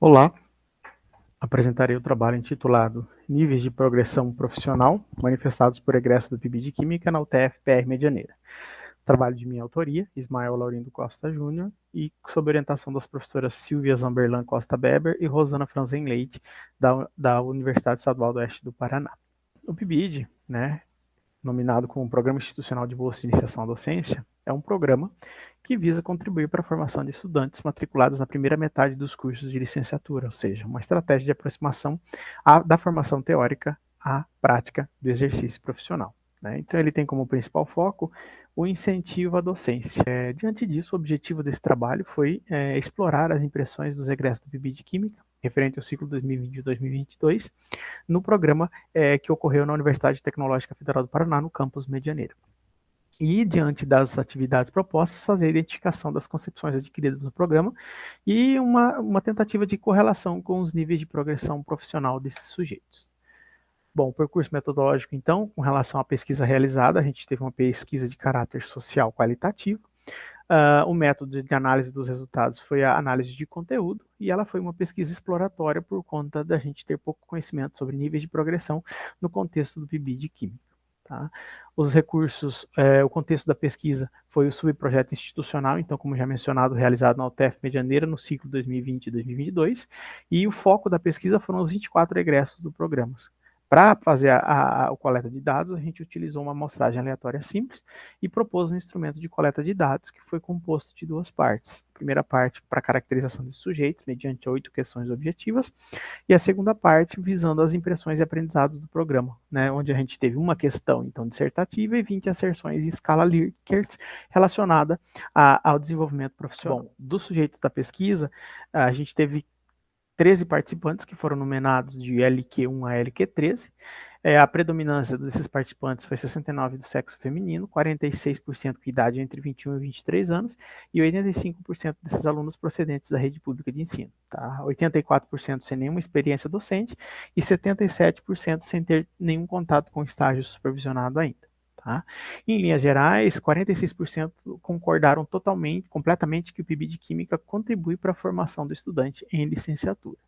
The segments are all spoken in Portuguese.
Olá, apresentarei o trabalho intitulado Níveis de Progressão Profissional manifestados por egresso do PIB de Química na UTF-PR Medianeira. Trabalho de minha autoria, Ismael Laurindo Costa Júnior, e sob orientação das professoras Silvia Zamberlan Costa Beber e Rosana Franzen Leite, da Universidade Estadual do Oeste do Paraná. O PIBID, nominado como Programa Institucional de Bolsa de Iniciação à Docência, é um programa que visa contribuir para a formação de estudantes matriculados na primeira metade dos cursos de licenciatura, ou seja, uma estratégia de aproximação da formação teórica à prática do exercício profissional. Então, ele tem como principal foco o incentivo à docência. Diante disso, o objetivo desse trabalho foi explorar as impressões dos egressos do PIB de Química, referente ao ciclo 2020 e 2022, no programa que ocorreu na Universidade Tecnológica Federal do Paraná, no campus Medianeira. E, diante das atividades propostas, fazer a identificação das concepções adquiridas no programa e uma tentativa de correlação com os níveis de progressão profissional desses sujeitos. Bom, o percurso metodológico, então, com relação à pesquisa realizada, a gente teve uma pesquisa de caráter social qualitativo. O método de análise dos resultados foi a análise de conteúdo, e ela foi uma pesquisa exploratória por conta da gente ter pouco conhecimento sobre níveis de progressão no contexto do PIB de Química. Tá? Os recursos, o contexto da pesquisa foi o subprojeto institucional, então, como já mencionado, realizado na UTF Medianeira no ciclo 2020 e 2022, e o foco da pesquisa foram os 24 egressos do programa. Para fazer a coleta de dados, a gente utilizou uma amostragem aleatória simples e propôs um instrumento de coleta de dados que foi composto de duas partes. A primeira parte para caracterização de sujeitos, mediante 8 questões objetivas, e a segunda parte visando as impressões e aprendizados do programa, onde a gente teve uma questão, então, dissertativa e 20 asserções em escala Likert relacionada ao desenvolvimento profissional. Bom, dos sujeitos da pesquisa, a gente teve 13 participantes que foram nomeados de LQ1 a LQ13. A predominância desses participantes foi 69% do sexo feminino, 46% com idade entre 21 e 23 anos e 85% desses alunos procedentes da rede pública de ensino. Tá? 84% sem nenhuma experiência docente e 77% sem ter nenhum contato com estágio supervisionado ainda. Tá? Em linhas gerais, 46% concordaram completamente que o PIB de Química contribui para a formação do estudante em licenciatura.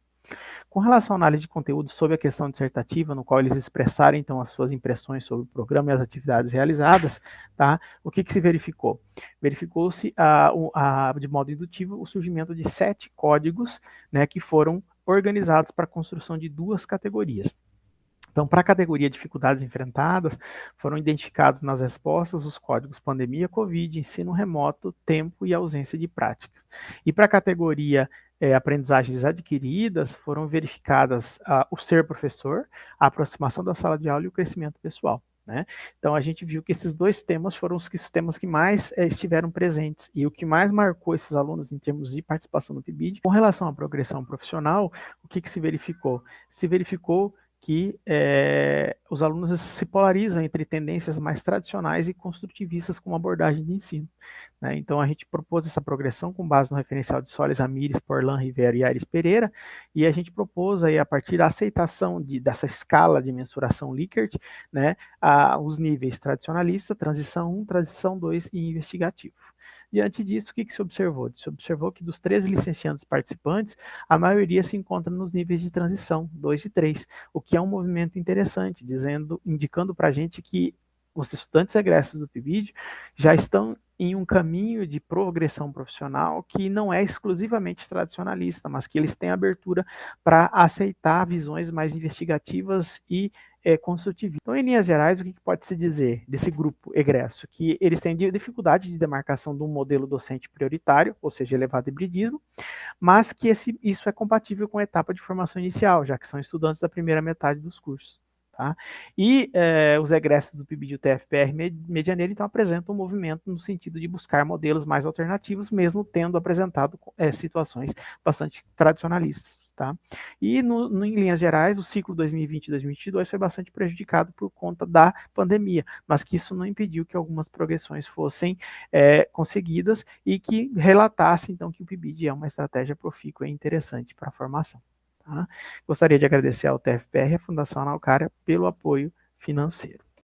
Com relação à análise de conteúdo sobre a questão dissertativa, no qual eles expressaram então as suas impressões sobre o programa e as atividades realizadas, tá? O que se verificou? Verificou-se de modo indutivo o surgimento de 7 códigos, que foram organizados para a construção de 2 categorias. Então, para a categoria dificuldades enfrentadas, foram identificados nas respostas os códigos pandemia, Covid, ensino remoto, tempo e ausência de práticas. E para a categoria aprendizagens adquiridas, foram verificadas o ser professor, a aproximação da sala de aula e o crescimento pessoal. Então, a gente viu que esses 2 temas foram os temas que mais estiveram presentes e o que mais marcou esses alunos em termos de participação no PIBID. Com relação à progressão profissional, o que se verificou? Se verificou que os alunos se polarizam entre tendências mais tradicionais e construtivistas como abordagem de ensino. Então, a gente propôs essa progressão com base no referencial de Solis, Ramírez, Porlan, Rivera e Aires Pereira, e a gente propôs, aí, a partir da aceitação dessa escala de mensuração Likert, os níveis tradicionalista, transição 1, transição 2 e investigativo. Diante disso, o que se observou? Se observou que dos 13 licenciandos participantes, a maioria se encontra nos níveis de transição 2 e 3, o que é um movimento interessante, indicando para a gente que os estudantes egressos do PIBID já estão em um caminho de progressão profissional que não é exclusivamente tradicionalista, mas que eles têm abertura para aceitar visões mais investigativas e construtivistas. Então, em linhas gerais, o que pode se dizer desse grupo egresso? Que eles têm dificuldade de demarcação de um modelo docente prioritário, ou seja, elevado hibridismo, mas que isso é compatível com a etapa de formação inicial, já que são estudantes da primeira metade dos cursos. Tá? E os egressos do PIBID e UTF-PR Medianeira, então, apresentam um movimento no sentido de buscar modelos mais alternativos, mesmo tendo apresentado situações bastante tradicionalistas. Tá? E, em linhas gerais, o ciclo 2020 e 2022 foi bastante prejudicado por conta da pandemia, mas que isso não impediu que algumas progressões fossem conseguidas e que relatasse, então, que o PIBID é uma estratégia profícua e interessante para a formação. Tá? Gostaria de agradecer ao TFPR e à Fundação Araucária pelo apoio financeiro.